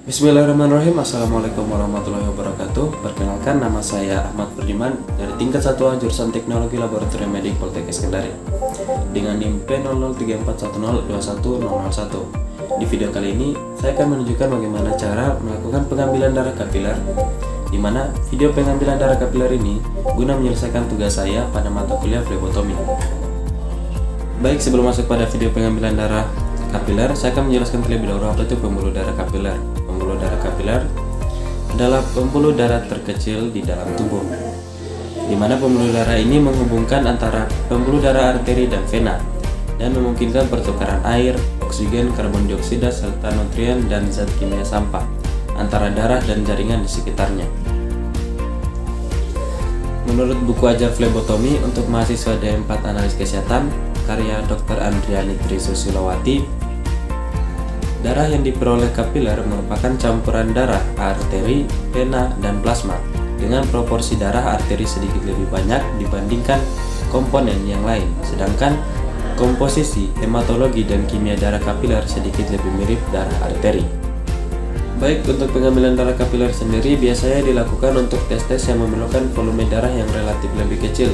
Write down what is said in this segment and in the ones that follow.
Bismillahirrahmanirrahim. Assalamualaikum warahmatullahi wabarakatuh. Perkenalkan, nama saya Ahmad Budiman dari tingkat 1A jurusan Teknologi Laboratorium Medik Poltekkes Kendari dengan NIM P0034102101. Di video kali ini saya akan menunjukkan bagaimana cara melakukan pengambilan darah kapiler, di mana video pengambilan darah kapiler ini guna menyelesaikan tugas saya pada mata kuliah flebotomi. Baik, sebelum masuk pada video pengambilan darah kapiler, saya akan menjelaskan terlebih dahulu apa itu pembuluh darah kapiler. Pembuluh darah kapiler adalah pembuluh darah terkecil di dalam tubuh, di mana pembuluh darah ini menghubungkan antara pembuluh darah arteri dan vena dan memungkinkan pertukaran air, oksigen, karbon dioksida, serta nutrien dan zat kimia sampah antara darah dan jaringan di sekitarnya. Menurut buku ajar flebotomi untuk mahasiswa D4 Analis Kesehatan karya Dr. Andriani Trisusilowati, darah yang diperoleh kapiler merupakan campuran darah arteri, vena, dan plasma dengan proporsi darah arteri sedikit lebih banyak dibandingkan komponen yang lain, sedangkan komposisi, hematologi, dan kimia darah kapiler sedikit lebih mirip darah arteri. Baik, untuk pengambilan darah kapiler sendiri biasanya dilakukan untuk tes-tes yang memerlukan volume darah yang relatif lebih kecil,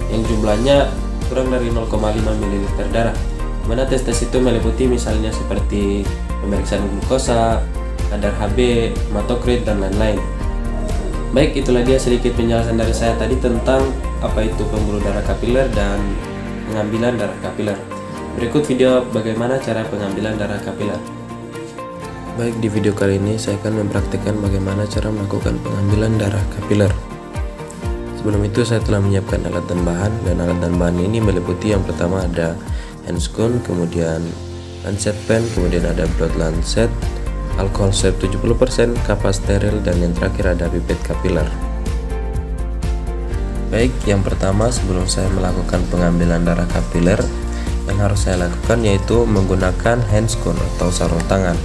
yang jumlahnya kurang dari 0,5 ml darah, mana tes-tes itu meliputi misalnya seperti pemeriksaan glukosa, kadar Hb, hematokrit, dan lain-lain. Baik, itulah dia sedikit penjelasan dari saya tadi tentang apa itu pembuluh darah kapiler dan pengambilan darah kapiler. Berikut video bagaimana cara pengambilan darah kapiler. Baik, di video kali ini saya akan mempraktikkan bagaimana cara melakukan pengambilan darah kapiler. Sebelum itu saya telah menyiapkan alat dan bahan ini meliputi yang pertama ada handscone, kemudian lancet pen, kemudian ada blood lancet, alkohol swab 70%, kapas steril, dan yang terakhir ada pipet kapiler. Baik, yang pertama sebelum saya melakukan pengambilan darah kapiler, yang harus saya lakukan yaitu menggunakan handscone atau sarung tangan,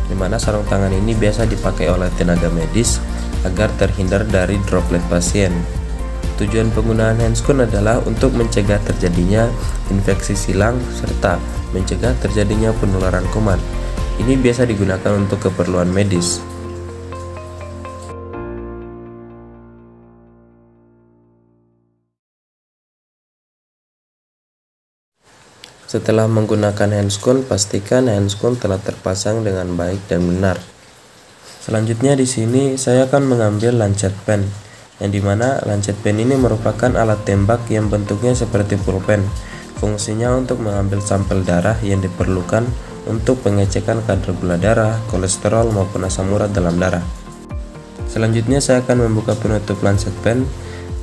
dimana sarung tangan ini biasa dipakai oleh tenaga medis agar terhindar dari droplet pasien. Tujuan penggunaan handscone adalah untuk mencegah terjadinya infeksi silang serta mencegah terjadinya penularan kuman. Ini biasa digunakan untuk keperluan medis. Setelah menggunakan handscone, pastikan handscone telah terpasang dengan baik dan benar. Selanjutnya di sini saya akan mengambil lancet pen, yang dimana lancet pen ini merupakan alat tembak yang bentuknya seperti pulpen. Fungsinya untuk mengambil sampel darah yang diperlukan untuk pengecekan kadar gula darah, kolesterol, maupun asam urat dalam darah. Selanjutnya saya akan membuka penutup lancet pen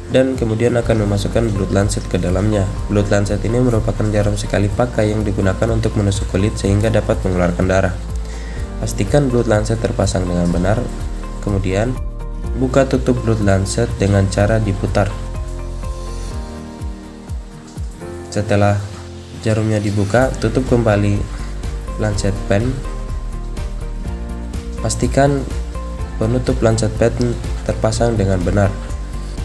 dan kemudian akan memasukkan blood lancet ke dalamnya. Blood lancet ini merupakan jarum sekali pakai yang digunakan untuk menusuk kulit sehingga dapat mengeluarkan darah. Pastikan blood lancet terpasang dengan benar, kemudian buka tutup blood lancet dengan cara diputar. Setelah jarumnya dibuka, tutup kembali lancet pen. Pastikan penutup lancet pen terpasang dengan benar.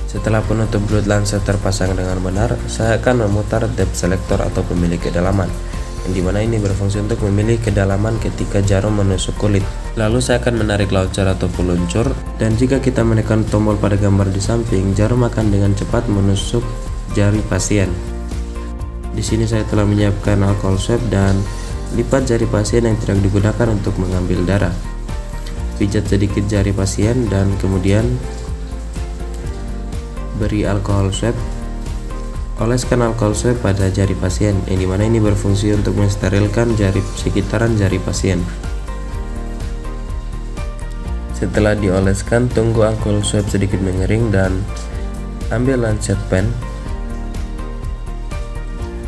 Setelah penutup blood lancet terpasang dengan benar, saya akan memutar depth selector atau pemilih kedalaman, yang dimana ini berfungsi untuk memilih kedalaman ketika jarum menusuk kulit. Lalu saya akan menarik launcher atau peluncur, dan jika kita menekan tombol pada gambar di samping, jarum akan dengan cepat menusuk jari pasien. Di sini saya telah menyiapkan alkohol swab dan lipat jari pasien yang tidak digunakan untuk mengambil darah. Pijat sedikit jari pasien dan kemudian beri alkohol swab. Oleskan alkohol swab pada jari pasien, yang dimana ini berfungsi untuk mensterilkan jari sekitaran jari pasien. Setelah dioleskan, tunggu alkohol swab sedikit mengering dan ambil lancet pen.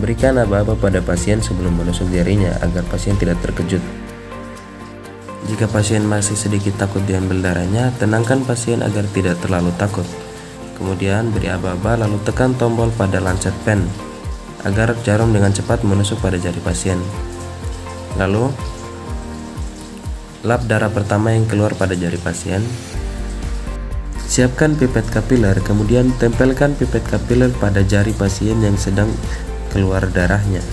Berikan aba-aba pada pasien sebelum menusuk jarinya agar pasien tidak terkejut. Jika pasien masih sedikit takut diambil darahnya, tenangkan pasien agar tidak terlalu takut. Kemudian beri aba-aba lalu tekan tombol pada lancet pen agar jarum dengan cepat menusuk pada jari pasien. Lalu lap darah pertama yang keluar pada jari pasien. Siapkan pipet kapiler, kemudian tempelkan pipet kapiler pada jari pasien yang sedang keluar darahnya.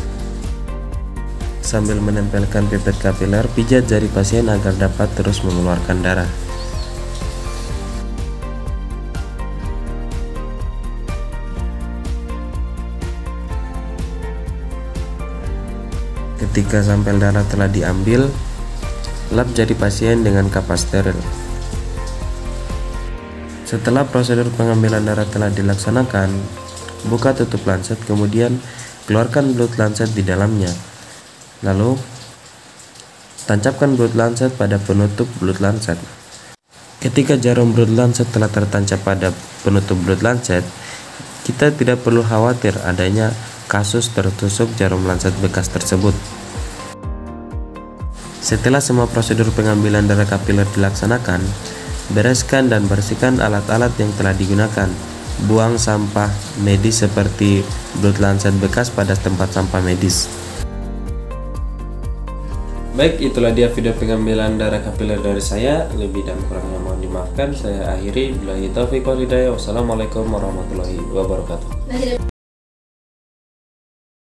Sambil menempelkan pipet kapiler, pijat jari pasien agar dapat terus mengeluarkan darah. Ketika sampel darah telah diambil, lap jari pasien dengan kapas steril. Setelah prosedur pengambilan darah telah dilaksanakan, buka tutup lancet, kemudian keluarkan blood lancet di dalamnya. Lalu, tancapkan blood lancet pada penutup blood lancet. Ketika jarum blood lancet telah tertancap pada penutup blood lancet, kita tidak perlu khawatir adanya kasus tertusuk jarum lancet bekas tersebut. Setelah semua prosedur pengambilan darah kapiler dilaksanakan, bereskan dan bersihkan alat-alat yang telah digunakan. Buang sampah medis seperti blood lancet bekas pada tempat sampah medis. Baik, itulah dia video pengambilan darah kapiler dari saya. Lebih dan kurangnya mohon dimaafkan. Saya akhiri. Billahi taufiq wal hidayah. Wassalamualaikum warahmatullahi wabarakatuh.